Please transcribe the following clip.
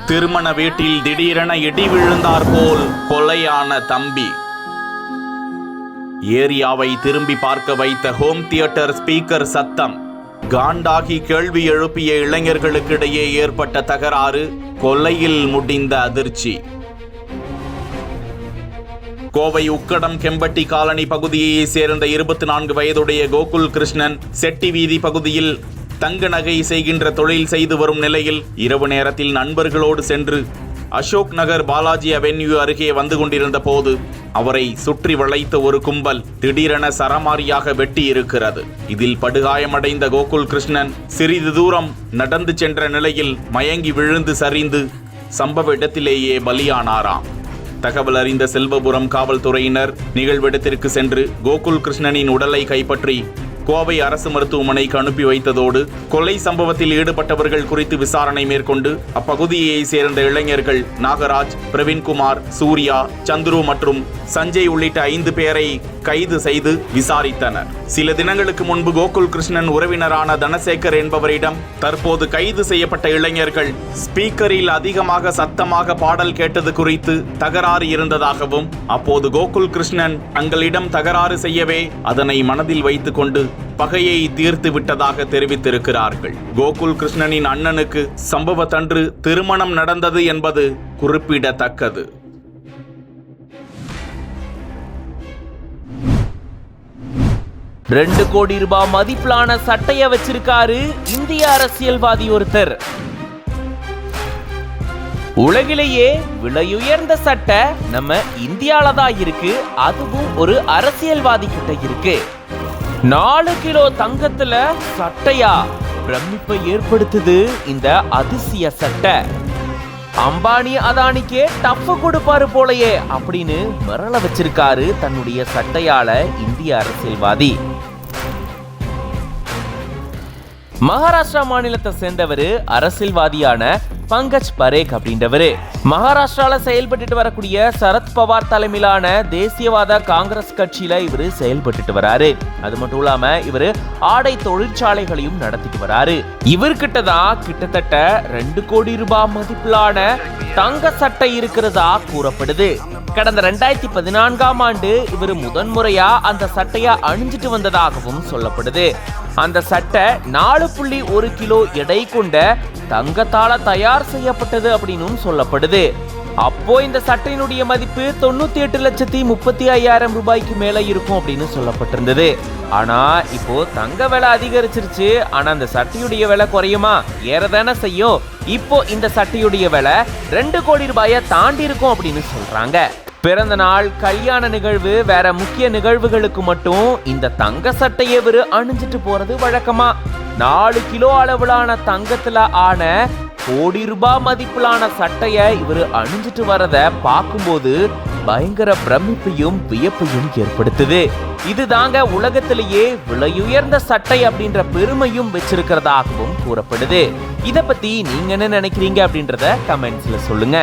திருமண வீட்டில் திடீரென இடி விழுந்தார் போல் கொலையான தம்பி. ஏரியாவை திரும்பி பார்க்க வைத்த ஹோம் தியேட்டர் ஸ்பீக்கர் சத்தம். காண்டாகி கேள்வி எழுப்பிய இளைஞர்களுக்கிடையே ஏற்பட்ட தகராறு, கொலையில் முடிந்த அதிர்ச்சி. கோவை உக்கடம் கெம்பட்டி காலனி பகுதியை சேர்ந்த 24 வயதுடைய கோகுல் கிருஷ்ணன் செட்டி வீதி பகுதியில் தங்க நகை செய்கின்ற தொழில் செய்து வரும் நிலையில் இரவு நேரத்தில் நண்பர்களோடு சென்று அசோக் நகர் பாலாஜி அவென்யூ அருகே வந்து கொண்டிருந்த போது அவரை சுற்றி வளைத்த ஒரு கும்பல் திடீரென சரமாரியாக வெட்டி இருக்கிறது. இதில் படுகாயமடைந்த கோகுல் கிருஷ்ணன் சிறிது தூரம் நடந்து சென்ற நிலையில் மயங்கி விழுந்து சரிந்து சம்பவ இடத்திலேயே பலியானாராம். தகவல் அறிந்த செல்வபுரம் காவல்துறையினர் நிகழ்விடத்திற்கு சென்று கோகுல் கிருஷ்ணனின் உடலை கைப்பற்றி கோவை அரசு மருத்துவமனைக்கு அனுப்பி வைத்ததோடு கொலை சம்பவத்தில் ஈடுபட்டவர்கள் குறித்து விசாரணை மேற்கொண்டு அப்பகுதியை சேர்ந்த இளைஞர்கள் நாகராஜ், பிரவீன்குமார், சூர்யா, சந்துரு மற்றும் சஞ்சய் உள்ளிட்ட 5 பேரை கைது செய்து விசாரித்தனர். சில தினங்களுக்கு முன்பு கோகுல் கிருஷ்ணன் உறவினரான தனசேகர் என்பவரிடம் தற்போது கைது செய்யப்பட்ட இளைஞர்கள் ஸ்பீக்கரில் அதிகமாக சத்தமாக பாடல் கேட்டது குறித்து தகராறு இருந்ததாகவும், அப்போது கோகுல் கிருஷ்ணன் தங்களிடம் தகராறு செய்யவே அதனை மனதில் வைத்துக் கொண்டு பகையை தீர்த்து விட்டதாக தெரிவித்திருக்கிறார்கள். கோகுல் கிருஷ்ணனின் அண்ணனுக்கு சம்பவத்தன்று திருமணம் நடந்தது என்பது குறிப்பிடத்தக்கது. $2 கோடி மதிப்பிலான சட்டைய வச்சிருக்காரு இந்திய அரசியல்வாதி ஒருத்தர். உலகிலேயே விலையுயர்ந்த சட்டை நம்ம இந்தியால தான் இருக்கு, அதுவும் ஒரு அரசியல்வாதி கிட்ட இருக்கு. 4 கிலோ தங்கத்துல சட்டையா? பிரமிப்பை ஏற்படுத்துது இந்த அதிசய சட்டை. அம்பானி அதானிக்கே டஃப் கொடுப்பாரு போலயே அப்படின்னு மிரள வச்சிருக்காரு தன்னுடைய சட்டையால இந்திய அரசியல்வாதி. மகாராஷ்டிரா மாநிலத்தை சேர்ந்தவர் அரசியல்வாதியான பங்கஜ் பரேக் அப்படின்றவரு. மகாராஷ்டிரால செயல்பட்டு வரக்கூடிய சரத் பவார் தலைமையிலான தேசியவாத காங்கிரஸ் கட்சியில இவரு செயல்பட்டு வராரு. அது மட்டும் இல்லாம இவரு ஆடை தொழிற்சாலைகளையும் நடத்திட்டு வராரு. இவர்கிட்ட தான் கிட்டத்தட்ட $2 கோடி மதிப்பிலான தங்க சட்டை இருக்கிறதா கூறப்படுது. கடந்த 2014ஆம் ஆண்டு இவர் முதன்முறையா அந்த சட்டையை அணிஞ்சிட்டு வந்ததாகவும் சொல்லப்படுது. அந்த சட்டை 4.1 கிலோ எடை கொண்ட தங்கத்தால தயார் செய்யப்பட்டது அப்படின்னு சொல்லப்படுது. அப்போ இந்த சட்டையினுடைய மதிப்பு 98,35,000 ரூபாய்க்கு மேல இருக்கும் அப்படின்னு சொல்லப்பட்டிருந்தது. ஆனா இப்போ தங்க விலை அதிகரிச்சிருச்சு, ஆனா அந்த சட்டையுடைய விலை குறையுமா? ஏறதானே செய்யும். இப்போ இந்த சட்டையுடைய விலை $2 கோடி தாண்டி இருக்கும் அப்படின்னு சொல்றாங்க. பிறந்த நாள், கல்யாண நிகழ்வு, வேற முக்கிய நிகழ்வுகளுக்கு மட்டும் இந்த தங்க சட்டையை இவரு அணிஞ்சிட்டு போறது வழக்கமா. 4 கிலோ அளவிலான தங்கத்துல ஆன கோடி மதிப்பிலான சட்டைய இவரு அணிஞ்சிட்டு வரத பார்க்கும்போது பயங்கர பிரமிப்பையும் வியப்பையும் ஏற்படுத்துது. இதுதாங்க உலகத்திலேயே விலையுயர்ந்த சட்டை அப்படின்ற பெருமையும் வச்சிருக்கிறதாகவும் கூறப்படுது. இத பத்தி நீங்க என்ன நினைக்கிறீங்க அப்படின்றத கமெண்ட்ஸ்ல சொல்லுங்க.